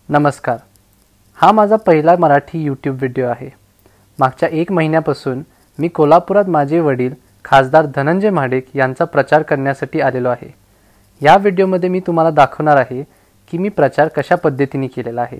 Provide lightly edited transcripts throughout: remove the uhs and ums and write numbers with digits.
नमस्कार. हा माझा पहिला मराठी यूट्यूब व्हिडिओ आहे. मागच्या 1 महिन्यापासून मी कोल्हापुरात माझे वडील खासदार धनंजय महाडिक यांचा प्रचार करण्यासाठी आलेलो आहे. या व्हिडिओमध्ये मी तुम्हाला दाखवणार आहे की मी प्रचार कशा पद्धतीने केलेला आहे.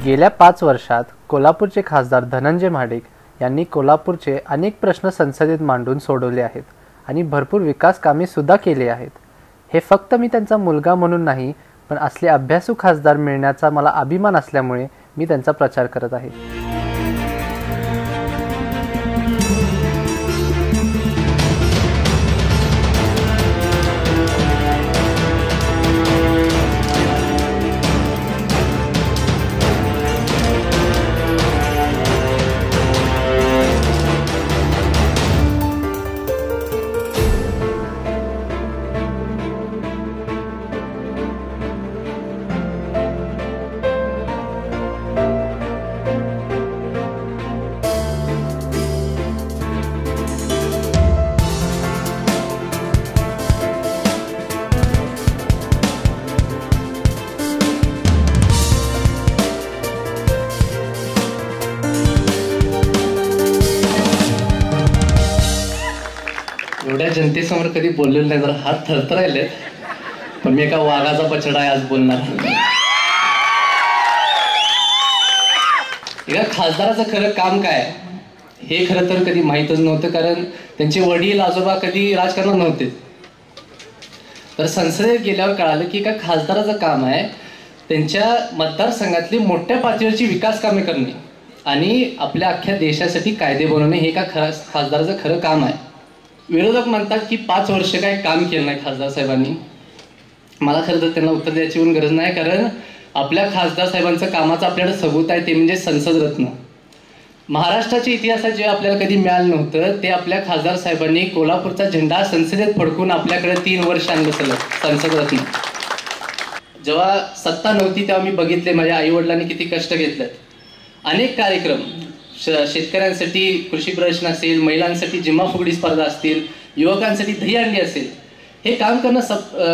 गेल्या 5 वर्षात कोल्हापूरचे खासदार धनंजय महाडिक यांनी कोल्हापूरचे अनेक प्रश्न संसदेत मांडून सोडवले आहेत आणि भरपूर विकास कामे सुद्धा केली आहेत. हे फक्त मी त्यांचा मुलगा म्हणून नाही, पण असले अभ्यासू खासदार मिळण्याचा मला अभिमान असल्यामुळे मी त्यांचा प्रचार करत आहे. एवढ्या जनतेसमोर कधी बोललेलं नाही, जरा हात थरथरायलेत, पण मी एका वाघाचा बछडा आहे आज बोलणार. एका खासदाराचं खरं काम काय हे खरं तर कधी माहीतच नव्हतं, कारण त्यांचे वडील आजोबा कधी राजकारणात नव्हते. तर संसदेत गेल्यावर कळालं की एका खासदाराचं काम आहे त्यांच्या मतदारसंघातली मोठ्या पातळीवरची विकास कामे करणे आणि आपल्या अख्ख्या देशासाठी कायदे बनवणे हे एका खासदाराचं खरं काम आहे. विरोधक म्हणतात की 5 वर्ष काय काम केलं नाही खासदार साहेबांनी. मला खरं तर त्यांना उत्तर द्यायची पण गरज नाही, कारण आपल्या खासदार साहेबांचं कामाचं आपल्याकडे सबूत आहे, ते म्हणजे संसद रत्न. महाराष्ट्राच्या इतिहासात जे आपल्याला कधी मिळालं नव्हतं ते आपल्या खासदार साहेबांनी कोल्हापूरचा झेंडा संसदेत फडकून आपल्याकडे 3 वर्ष आणलं सलग संसद रत्न. जेव्हा सत्ता नव्हती तेव्हा मी बघितले माझ्या आई वडिलांनी किती कष्ट घेतलेत. अनेक कार्यक्रम शेतकऱ्यांसाठी कृषी प्रदर्शन असेल, महिलांसाठी जिम्मा फुगडी स्पर्धा असतील, युवकांसाठी दहीहंडी असेल, हे काम करणं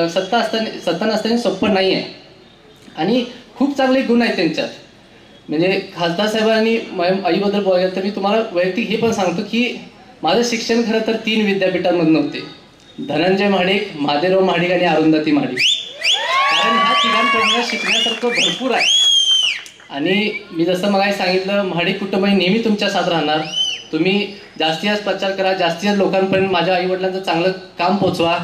सत्ता नसताना सोपं नाही आहे. आणि खूप चांगले गुण आहेत त्यांच्यात. म्हणजे खासदार साहेबांनी आईबद्दल बोलायला तर मी तुम्हाला वैयक्तिक हे पण सांगतो की माझं शिक्षण खरं तर 3 विद्यापीठांमधून होते, धनंजय महाडिक, महादेवराव महाडिक आणि अरुंधती महाडिक. कारण ह्या तिघांकडून शिकण्यासारखं भरपूर आहे. आणि मी जसं मग सांगितलं, महाडिक कुटुंब नेहमी तुमच्या साथ राहणार. तुम्ही जास्तीत जास्त प्रचार करा, जास्तीत जास्त लोकांपर्यंत माझ्या आईवडिलांचं चांगलं काम पोचवा,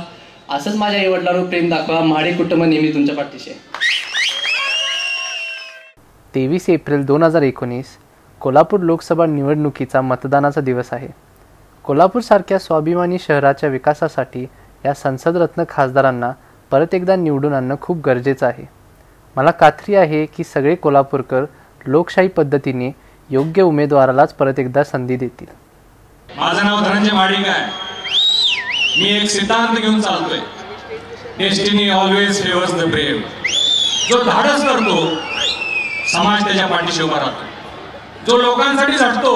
असंच माझ्या आईवडिलांवर प्रेम दाखवा. महाडिक कुटुंब नेहमी तुमच्या पाठीशी आहे. 23 एप्रिल 2019 कोल्हापूर लोकसभा निवडणुकीचा मतदानाचा दिवस आहे. कोल्हापूरसारख्या स्वाभिमानी शहराच्या विकासासाठी या संसदरत्न खासदारांना परत एकदा निवडून आणणं खूप गरजेचं आहे. मला खात्री आहे की सगळे कोल्हापूरकर लोकशाही पद्धतीने योग्य उमेदवारालाच परत एकदा संधी देतील. माझं नाव धनंजय महाडिक आहे. मी एक सिद्धांत घेऊन चालतोय, destiny always favours the brave. जो धाडस करतो समाज त्याच्या पाठीशी उभा राहतो, जो लोकांसाठी झटतो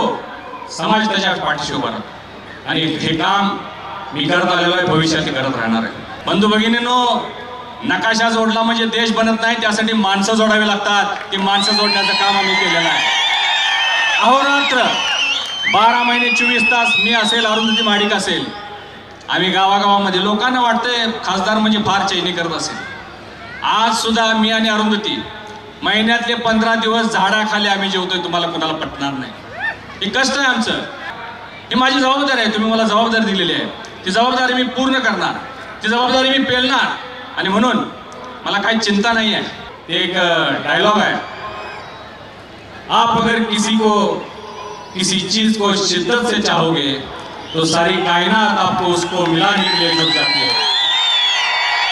समाज त्याच्या पाठीशी उभा राहतो. आणि हे काम मी करत आलेलो आहे, भविष्यात करत राहणार आहे. बंधू भगिनींनो, नकाशा जोडला म्हणजे देश बनत नाही, त्यासाठी माणसं जोडावी लागतात. ती माणसं जोडण्याचं काम आम्ही केलेलं आहे. अहोरात्र 12 महिने 24 तास मी असेल, अरुंधती महाडिक असेल, आम्ही गावागावामध्ये लोकांना वाटतंय खासदार म्हणजे फार चैनी करत असेल. आज सुद्धा मी आणि अरुंधती महिन्यातले 15 दिवस झाडाखाली आम्ही जेवतोय. तुम्हाला कोणाला पटणार नाही. हे कष्ट आहे आमचं. ही माझी जबाबदारी आहे. तुम्ही मला जबाबदारी दिलेली आहे. ती जबाबदारी मी पूर्ण करणार. ती जबाबदारी मी पेलणार. आणि म्हणून मला काही चिंता नहीं है. एक डायलॉग है, आप अगर किसी चीज को शिद्दत से चाहोगे तो सारी कायनात आपको उसको मिलाने के लिए जुट जाती है.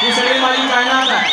ही सगळी माझी कायनात आहे.